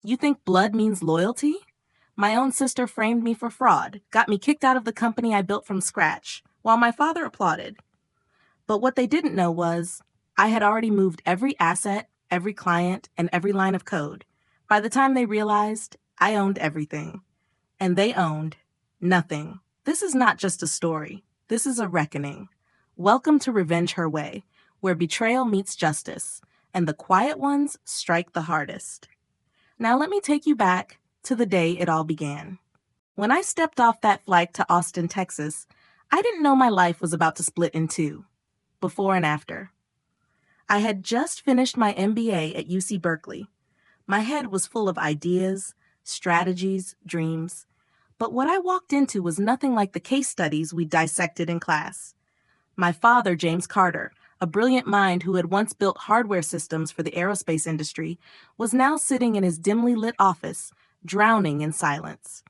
You think blood means loyalty? My own sister framed me for fraud, got me kicked out of the company I built from scratch, while my father applauded. But what they didn't know was I had already moved every asset, every client, and every line of code. By the time they realized, I owned everything. And they owned nothing. This is not just a story. This is a reckoning. Welcome to Revenge Her Way, where betrayal meets justice, and the quiet ones strike the hardest. Now let me take you back to the day it all began. When I stepped off that flight to Austin, Texas, I didn't know my life was about to split in two, before and after. I had just finished my MBA at UC Berkeley. My head was full of ideas, strategies, dreams. But what I walked into was nothing like the case studies we dissected in class. My father, James Carter, a brilliant mind who had once built hardware systems for the aerospace industry, was now sitting in his dimly lit office, drowning in silence.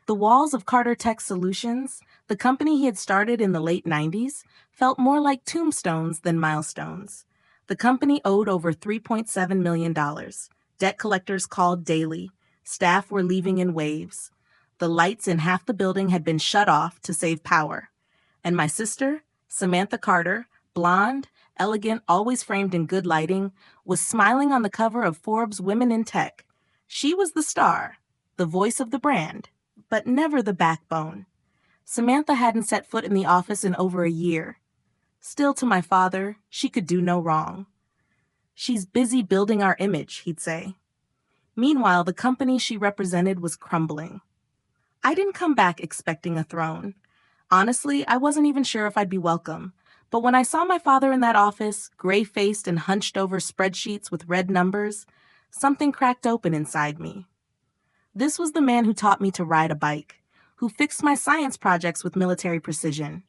The walls of Carter Tech Solutions, the company he had started in the late 90s, felt more like tombstones than milestones. The company owed over $3.7 million. Debt collectors called daily. Staff were leaving in waves. The lights in half the building had been shut off to save power. And my sister, Samantha Carter, blonde, elegant, always framed in good lighting, was smiling on the cover of Forbes Women in Tech. She was the star, the voice of the brand, but never the backbone. Samantha hadn't set foot in the office in over a year. Still, to my father, she could do no wrong. "She's busy building our image," he'd say. Meanwhile, the company she represented was crumbling. I didn't come back expecting a throne. Honestly, I wasn't even sure if I'd be welcome. But when I saw my father in that office, gray-faced and hunched over spreadsheets with red numbers, something cracked open inside me. This was the man who taught me to ride a bike, who fixed my science projects with military precision.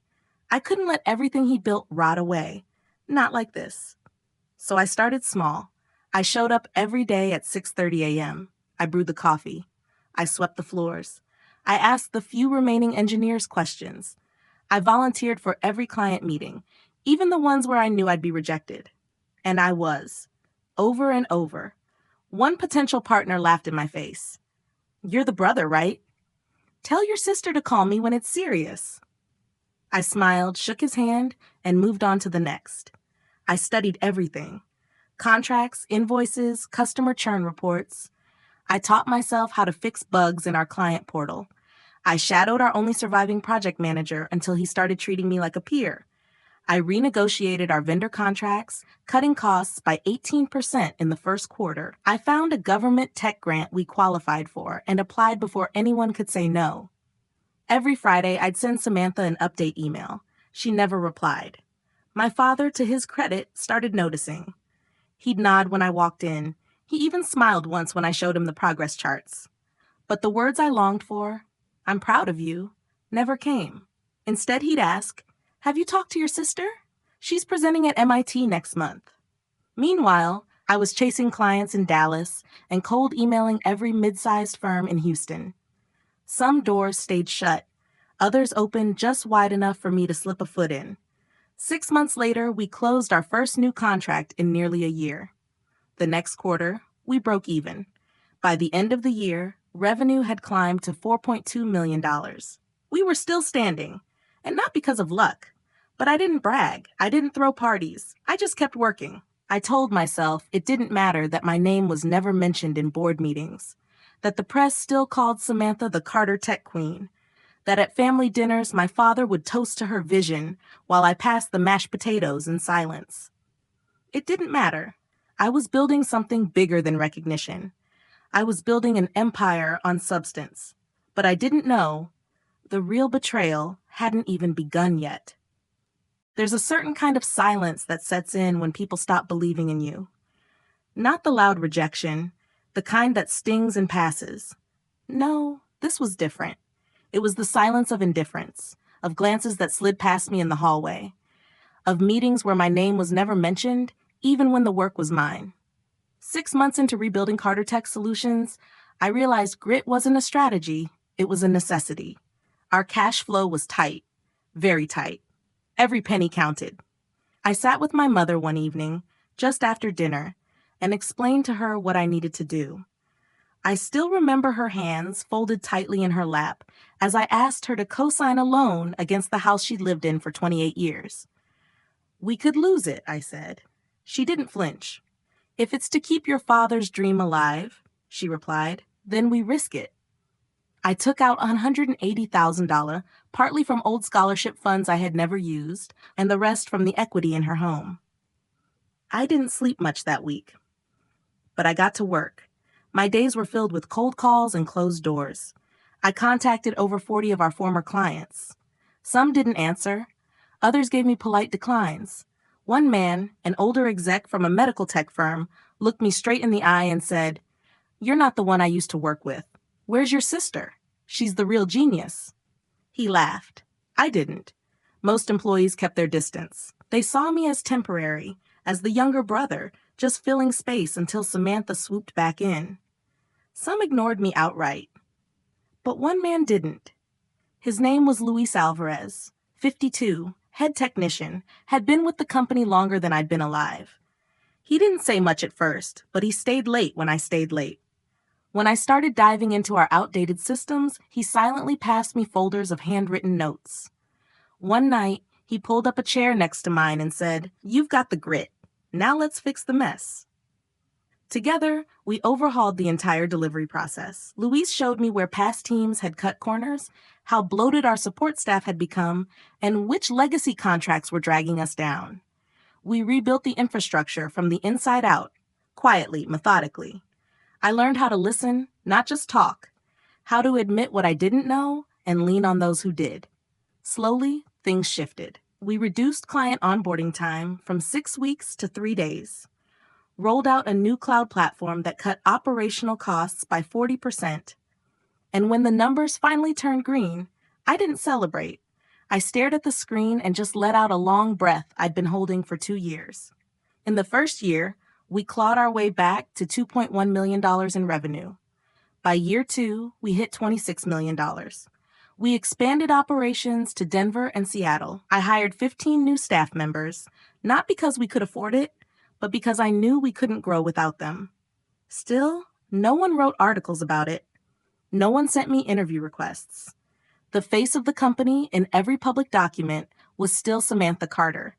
I couldn't let everything he built rot away. Not like this. So I started small. I showed up every day at 6:30 a.m. I brewed the coffee. I swept the floors. I asked the few remaining engineers questions. I volunteered for every client meeting, even the ones where I knew I'd be rejected. And I was. Over and over. One potential partner laughed in my face. "You're the brother, right? Tell your sister to call me when it's serious." I smiled, shook his hand, and moved on to the next. I studied everything. Contracts, invoices, customer churn reports. I taught myself how to fix bugs in our client portal. I shadowed our only surviving project manager until he started treating me like a peer. I renegotiated our vendor contracts, cutting costs by 18% in the first quarter. I found a government tech grant we qualified for and applied before anyone could say no. Every Friday, I'd send Samantha an update email. She never replied. My father, to his credit, started noticing. He'd nod when I walked in. He even smiled once when I showed him the progress charts. But the words I longed for, "I'm proud of you," never came. Instead, he'd ask, "Have you talked to your sister? She's presenting at MIT next month." Meanwhile, I was chasing clients in Dallas and cold emailing every mid-sized firm in Houston. Some doors stayed shut. Others opened just wide enough for me to slip a foot in. 6 months later, we closed our first new contract in nearly a year. The next quarter, we broke even. By the end of the year, revenue had climbed to $4.2 million. We were still standing, and not because of luck. But I didn't brag. I didn't throw parties. I just kept working. I told myself it didn't matter that my name was never mentioned in board meetings, that the press still called Samantha the Carter Tech Queen, that at family dinners my father would toast to her vision while I passed the mashed potatoes in silence. It didn't matter. I was building something bigger than recognition. I was building an empire on substance. But I didn't know the real betrayal hadn't even begun yet. There's a certain kind of silence that sets in when people stop believing in you. Not the loud rejection, the kind that stings and passes. No, this was different. It was the silence of indifference, of glances that slid past me in the hallway, of meetings where my name was never mentioned, even when the work was mine. 6 months into rebuilding Carter Tech Solutions, I realized grit wasn't a strategy, it was a necessity. Our cash flow was tight, very tight. Every penny counted. I sat with my mother one evening, just after dinner, and explained to her what I needed to do. I still remember her hands folded tightly in her lap as I asked her to co-sign a loan against the house she'd lived in for 28 years. We could lose it, I said. She didn't flinch. If it's to keep your father's dream alive, she replied, then we risk it. I took out $180,000, partly from old scholarship funds I had never used, and the rest from the equity in her home. I didn't sleep much that week, but I got to work. My days were filled with cold calls and closed doors. I contacted over 40 of our former clients. Some didn't answer. Others gave me polite declines. One man, an older exec from a medical tech firm, looked me straight in the eye and said, "You're not the one I used to work with. Where's your sister? She's the real genius." He laughed. I didn't. Most employees kept their distance. They saw me as temporary, as the younger brother, just filling space until Samantha swooped back in. Some ignored me outright. But one man didn't. His name was Luis Alvarez, 52, head technician, had been with the company longer than I'd been alive. He didn't say much at first, but he stayed late when I stayed late. When I started diving into our outdated systems, he silently passed me folders of handwritten notes. One night, he pulled up a chair next to mine and said, "You've got the grit. Now let's fix the mess." Together, we overhauled the entire delivery process. Luis showed me where past teams had cut corners, how bloated our support staff had become, and which legacy contracts were dragging us down. We rebuilt the infrastructure from the inside out, quietly, methodically. I learned how to listen, not just talk, how to admit what I didn't know and lean on those who did. Slowly, things shifted. We reduced client onboarding time from 6 weeks to 3 days, rolled out a new cloud platform that cut operational costs by 40%. And when the numbers finally turned green, I didn't celebrate. I stared at the screen and just let out a long breath I'd been holding for 2 years. In the first year, we clawed our way back to $2.1 million in revenue. By year 2, we hit $26 million. We expanded operations to Denver and Seattle. I hired 15 new staff members, not because we could afford it, but because I knew we couldn't grow without them. Still, no one wrote articles about it. No one sent me interview requests. The face of the company in every public document was still Samantha Carter.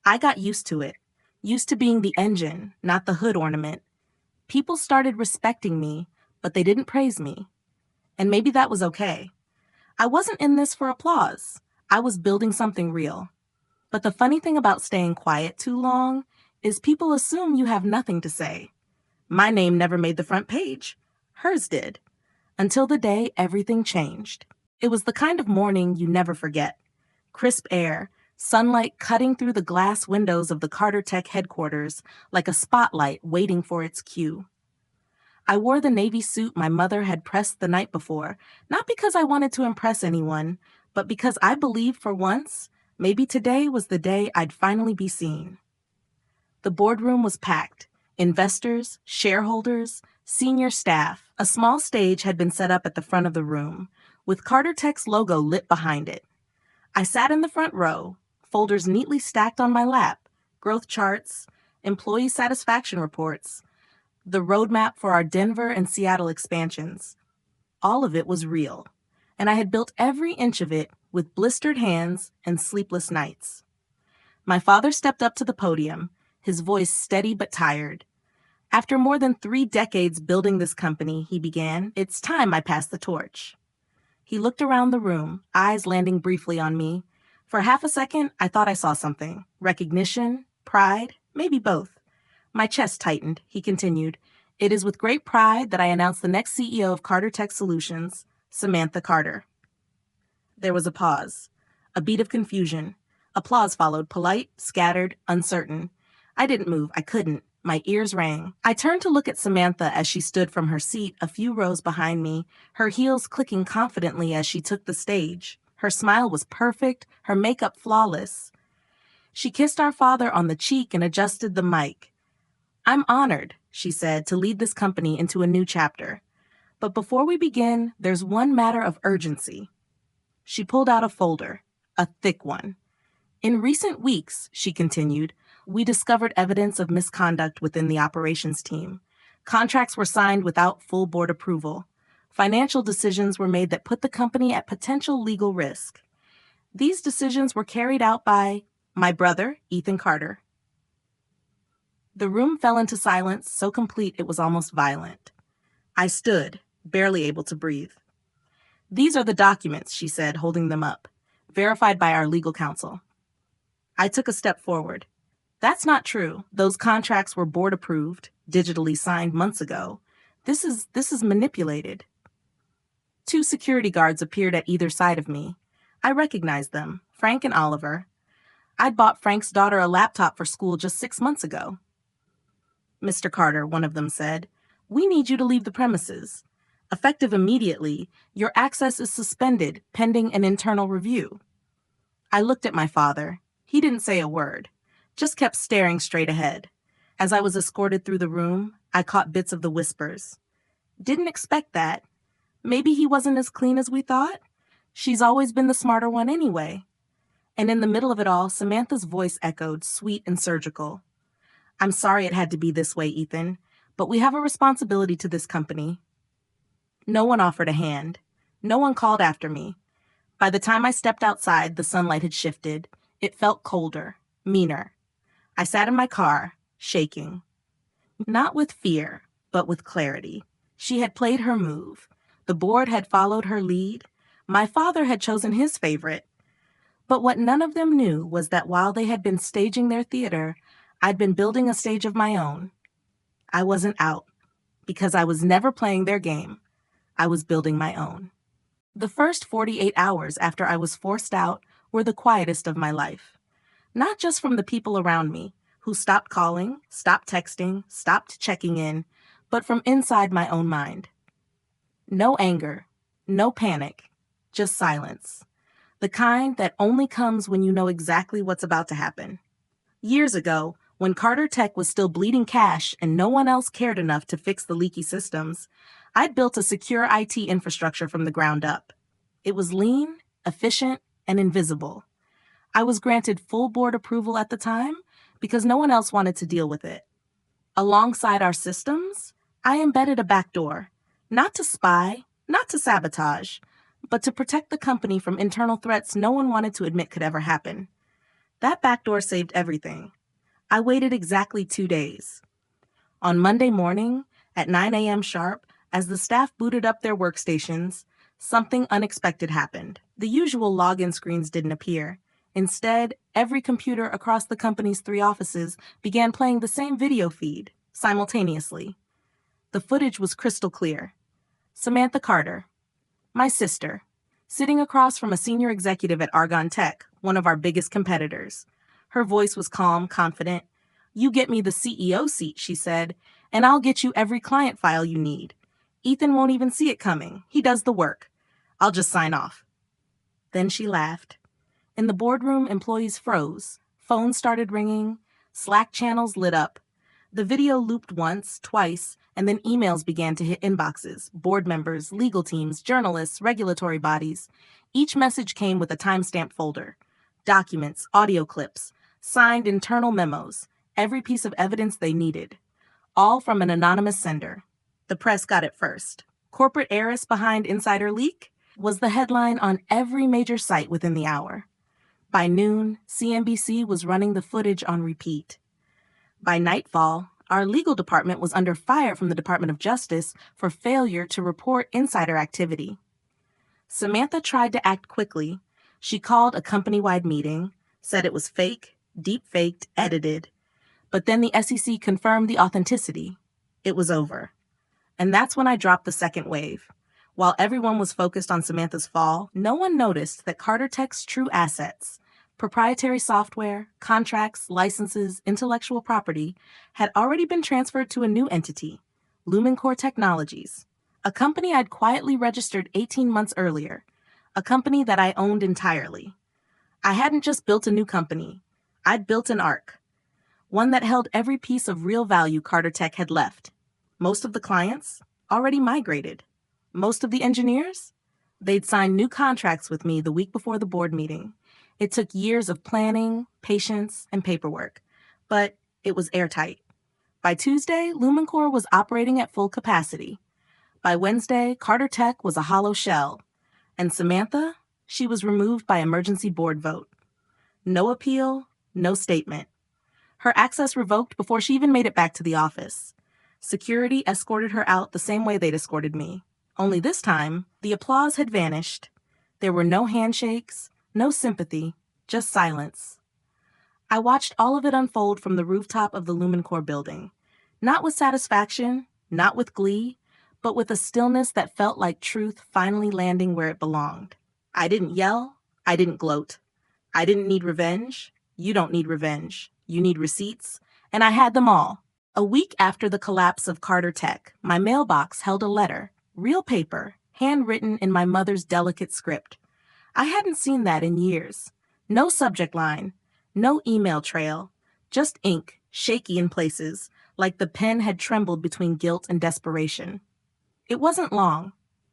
I got used to it, used to being the engine, not the hood ornament. People started respecting me, but they didn't praise me. And maybe that was okay. I wasn't in this for applause. I was building something real. But the funny thing about staying quiet too long is people assume you have nothing to say. My name never made the front page. Hers did. Until the day everything changed. It was the kind of morning you never forget. Crisp air, sunlight cutting through the glass windows of the Carter Tech headquarters like a spotlight waiting for its cue. I wore the navy suit my mother had pressed the night before, not because I wanted to impress anyone, but because I believed for once, maybe today was the day I'd finally be seen. The boardroom was packed. Investors, shareholders, senior staff. A small stage had been set up at the front of the room, with Carter Tech's logo lit behind it. I sat in the front row, folders neatly stacked on my lap, growth charts, employee satisfaction reports, the roadmap for our Denver and Seattle expansions. All of it was real, and I had built every inch of it with blistered hands and sleepless nights. My father stepped up to the podium, his voice steady but tired. After more than 3 decades building this company, he began, "It's time I passed the torch." He looked around the room, eyes landing briefly on me. For half a second, I thought I saw something. Recognition, pride, maybe both. My chest tightened. He continued, "It is with great pride that I announce the next CEO of Carter Tech Solutions, Samantha Carter." There was a pause, a beat of confusion. Applause followed, polite, scattered, uncertain. I didn't move. I couldn't. My ears rang. I turned to look at Samantha as she stood from her seat a few rows behind me, her heels clicking confidently as she took the stage. Her smile was perfect, her makeup flawless. She kissed our father on the cheek and adjusted the mic. "I'm honored," she said, "to lead this company into a new chapter. But before we begin, there's one matter of urgency." She pulled out a folder, a thick one. "In recent weeks," she continued, "we discovered evidence of misconduct within the operations team. Contracts were signed without full board approval. Financial decisions were made that put the company at potential legal risk. These decisions were carried out by my brother, Ethan Carter. The room fell into silence, so complete it was almost violent. I stood, barely able to breathe. "These are the documents," she said, holding them up, "verified by our legal counsel." I took a step forward. "That's not true. Those contracts were board approved, digitally signed months ago. This is manipulated." Two security guards appeared at either side of me. I recognized them, Frank and Oliver. I'd bought Frank's daughter a laptop for school just 6 months ago. "Mr. Carter," one of them said, "we need you to leave the premises. Effective immediately, your access is suspended pending an internal review." I looked at my father. He didn't say a word, just kept staring straight ahead. As I was escorted through the room, I caught bits of the whispers. "Didn't expect that. Maybe he wasn't as clean as we thought. She's always been the smarter one anyway." And in the middle of it all, Samantha's voice echoed, sweet and surgical. "I'm sorry it had to be this way, Ethan, but we have a responsibility to this company." No one offered a hand. No one called after me. By the time I stepped outside, the sunlight had shifted. It felt colder, meaner. I sat in my car, shaking. Not with fear, but with clarity. She had played her move. The board had followed her lead. My father had chosen his favorite. But what none of them knew was that while they had been staging their theater, I'd been building a stage of my own. I wasn't out, because I was never playing their game. I was building my own. The first 48 hours after I was forced out were the quietest of my life. Not just from the people around me, who stopped calling, stopped texting, stopped checking in, but from inside my own mind. No anger, no panic, just silence. The kind that only comes when you know exactly what's about to happen. Years ago, when Carter Tech was still bleeding cash and no one else cared enough to fix the leaky systems, I'd built a secure IT infrastructure from the ground up. It was lean, efficient, and invisible. I was granted full board approval at the time because no one else wanted to deal with it. Alongside our systems, I embedded a backdoor, not to spy, not to sabotage, but to protect the company from internal threats no one wanted to admit could ever happen. That backdoor saved everything. I waited exactly 2 days. On Monday morning, at 9 a.m. sharp, as the staff booted up their workstations, something unexpected happened. The usual login screens didn't appear. Instead, every computer across the company's 3 offices began playing the same video feed, simultaneously. The footage was crystal clear. Samantha Carter, my sister, sitting across from a senior executive at Argonne Tech, one of our biggest competitors. Her voice was calm, confident. "You get me the CEO seat," she said, "and I'll get you every client file you need. Ethan won't even see it coming. He does the work. I'll just sign off." Then she laughed. In the boardroom, employees froze. Phones started ringing. Slack channels lit up. The video looped once, twice, and then emails began to hit inboxes. Board members, legal teams, journalists, regulatory bodies. Each message came with a timestamp folder. Documents, audio clips, signed internal memos, every piece of evidence they needed. All from an anonymous sender. The press got it first. "Corporate heiress behind insider leak" was the headline on every major site within the hour. By noon, CNBC was running the footage on repeat. By nightfall, our legal department was under fire from the Department of Justice for failure to report insider activity. Samantha tried to act quickly. She called a company-wide meeting, said it was fake, deep-faked, edited. But then the SEC confirmed the authenticity. It was over. And that's when I dropped the second wave. While everyone was focused on Samantha's fall, no one noticed that Carter Tech's true assets, proprietary software, contracts, licenses, intellectual property, had already been transferred to a new entity, Lumencore Technologies, a company I'd quietly registered 18 months earlier, a company that I owned entirely. I hadn't just built a new company. I'd built an ark, one that held every piece of real value Carter Tech had left. Most of the clients already migrated. Most of the engineers? They'd signed new contracts with me the week before the board meeting. It took years of planning, patience, and paperwork, but it was airtight. By Tuesday, Lumencore was operating at full capacity. By Wednesday, Carter Tech was a hollow shell. And Samantha? She was removed by emergency board vote. No appeal, no statement. Her access revoked before she even made it back to the office. Security escorted her out the same way they'd escorted me. Only this time, the applause had vanished. There were no handshakes, no sympathy, just silence. I watched all of it unfold from the rooftop of the Lumencore building. Not with satisfaction, not with glee, but with a stillness that felt like truth finally landing where it belonged. I didn't yell. I didn't gloat. I didn't need revenge. You don't need revenge. You need receipts. And I had them all. A week after the collapse of Carter Tech, my mailbox held a letter, real paper, handwritten in my mother's delicate script. I hadn't seen that in years. No subject line, no email trail, just ink, shaky in places, like the pen had trembled between guilt and desperation. It wasn't long,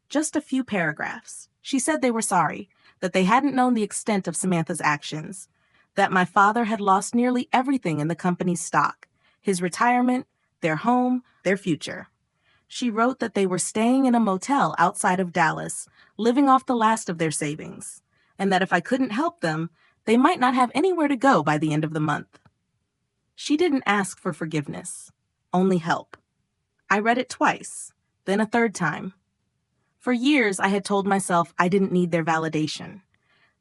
just a few paragraphs. She said they were sorry, that they hadn't known the extent of Samantha's actions, that my father had lost nearly everything in the company's stock, his retirement, their home, their future. She wrote that they were staying in a motel outside of Dallas, living off the last of their savings, and that if I couldn't help them, they might not have anywhere to go by the end of the month. She didn't ask for forgiveness, only help. I read it twice, then a third time. For years, I had told myself I didn't need their validation,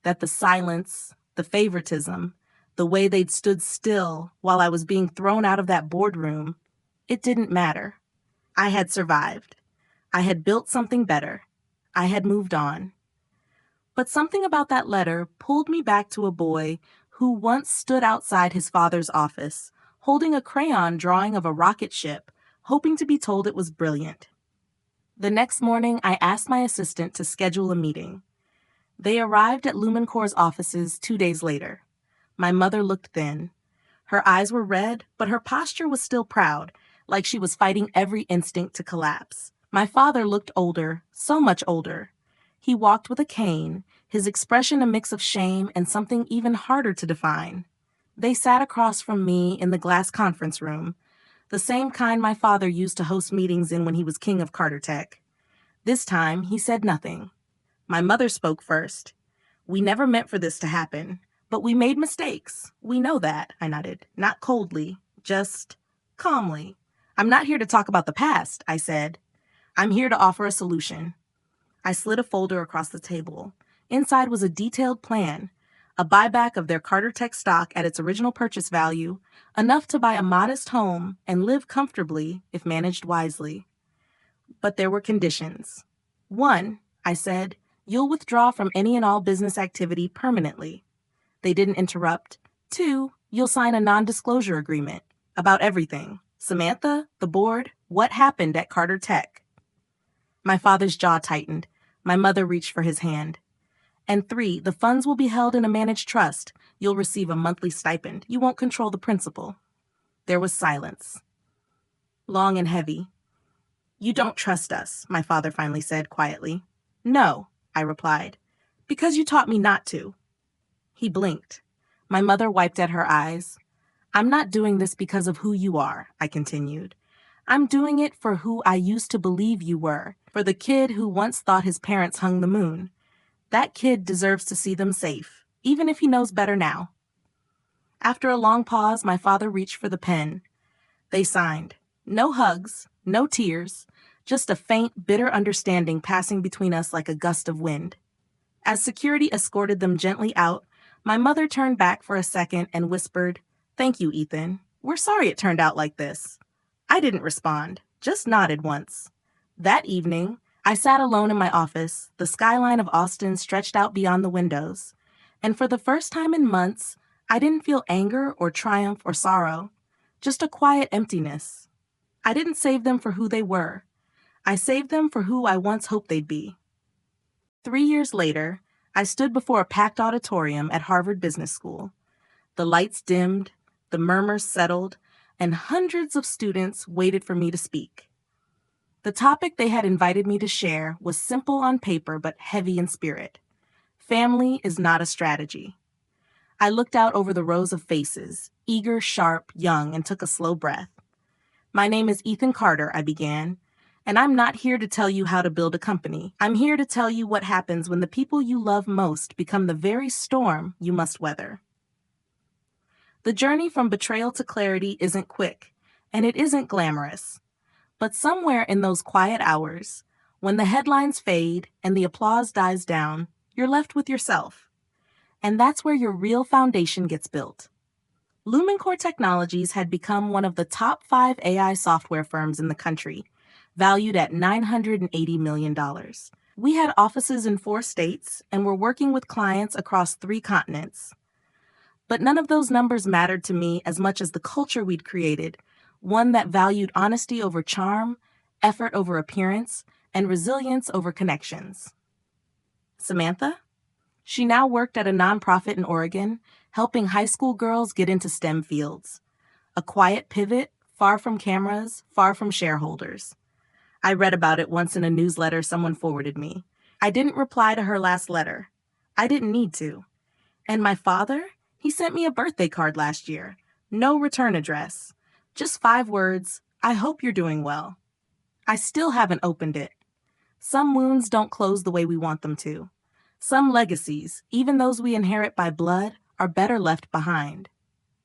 that the silence, the favoritism, the way they'd stood still while I was being thrown out of that boardroom, it didn't matter. I had survived. I had built something better. I had moved on. But something about that letter pulled me back to a boy who once stood outside his father's office, holding a crayon drawing of a rocket ship, hoping to be told it was brilliant. The next morning, I asked my assistant to schedule a meeting. They arrived at Lumencore's offices 2 days later. My mother looked thin. Her eyes were red, but her posture was still proud, like she was fighting every instinct to collapse. My father looked older, so much older. He walked with a cane, his expression a mix of shame and something even harder to define. They sat across from me in the glass conference room, the same kind my father used to host meetings in when he was king of Carter Tech. This time, he said nothing. My mother spoke first. "We never meant for this to happen, but we made mistakes. We know that," I nodded, not coldly, just calmly. "I'm not here to talk about the past," I said. "I'm here to offer a solution." I slid a folder across the table. Inside was a detailed plan, a buyback of their Carter Tech stock at its original purchase value, enough to buy a modest home and live comfortably if managed wisely. But there were conditions. 1, I said, "You'll withdraw from any and all business activity permanently." They didn't interrupt. 2, "You'll sign a non-disclosure agreement about everything. Samantha, the board, what happened at Carter Tech." My father's jaw tightened. My mother reached for his hand. "And 3, the funds will be held in a managed trust. You'll receive a monthly stipend. You won't control the principal." There was silence. Long and heavy. "You don't trust us," my father finally said quietly. "No," I replied, "because you taught me not to." He blinked. My mother wiped at her eyes. "I'm not doing this because of who you are," I continued. "I'm doing it for who I used to believe you were, for the kid who once thought his parents hung the moon. That kid deserves to see them safe, even if he knows better now." After a long pause, my father reached for the pen. They signed. No hugs, no tears, just a faint, bitter understanding passing between us like a gust of wind. As security escorted them gently out, my mother turned back for a second and whispered, "Thank you, Ethan. We're sorry it turned out like this." I didn't respond, just nodded once. That evening, I sat alone in my office, the skyline of Austin stretched out beyond the windows, and for the first time in months, I didn't feel anger or triumph or sorrow, just a quiet emptiness. I didn't save them for who they were. I saved them for who I once hoped they'd be. 3 years later, I stood before a packed auditorium at Harvard Business School. The lights dimmed, the murmurs settled, and hundreds of students waited for me to speak. The topic they had invited me to share was simple on paper but heavy in spirit. Family is not a strategy. I looked out over the rows of faces, eager, sharp, young, and took a slow breath. My name is Ethan Carter, I began, and I'm not here to tell you how to build a company. I'm here to tell you what happens when the people you love most become the very storm you must weather. The journey from betrayal to clarity isn't quick, and it isn't glamorous. But somewhere in those quiet hours, when the headlines fade and the applause dies down, you're left with yourself. And that's where your real foundation gets built. Lumencore Technologies had become one of the top 5 AI software firms in the country, valued at $980 million. We had offices in 4 states and were working with clients across 3 continents. But none of those numbers mattered to me as much as the culture we'd created, one that valued honesty over charm, effort over appearance, and resilience over connections. Samantha? She now worked at a nonprofit in Oregon, helping high school girls get into STEM fields. A quiet pivot, far from cameras, far from shareholders. I read about it once in a newsletter someone forwarded me. I didn't reply to her last letter. I didn't need to. And my father? He sent me a birthday card last year. No return address. Just 5 words, I hope you're doing well. I still haven't opened it. Some wounds don't close the way we want them to. Some legacies, even those we inherit by blood, are better left behind.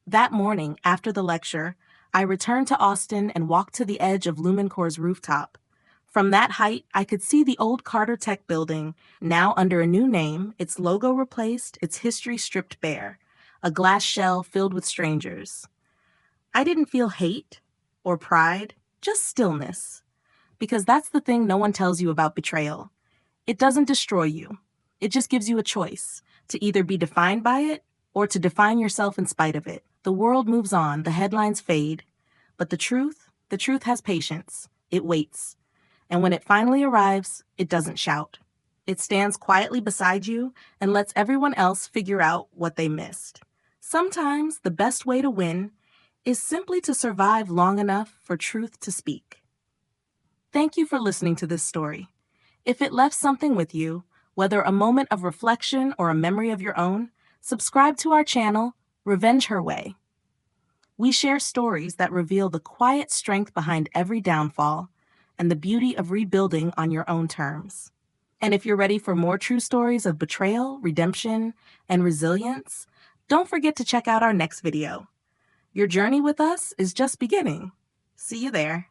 That morning, after the lecture, I returned to Austin and walked to the edge of Lumencore's rooftop. From that height, I could see the old Carter Tech building, now under a new name, its logo replaced, its history stripped bare, a glass shell filled with strangers. I didn't feel hate or pride, just stillness. Because that's the thing no one tells you about betrayal. It doesn't destroy you. It just gives you a choice, to either be defined by it or to define yourself in spite of it. The world moves on, the headlines fade, but the truth has patience. It waits. And when it finally arrives, it doesn't shout. It stands quietly beside you and lets everyone else figure out what they missed. Sometimes the best way to win is simply to survive long enough for truth to speak. Thank you for listening to this story. If it left something with you, whether a moment of reflection or a memory of your own, subscribe to our channel, Revenge Her Way. We share stories that reveal the quiet strength behind every downfall and the beauty of rebuilding on your own terms. And if you're ready for more true stories of betrayal, redemption, and resilience, don't forget to check out our next video. Your journey with us is just beginning. See you there.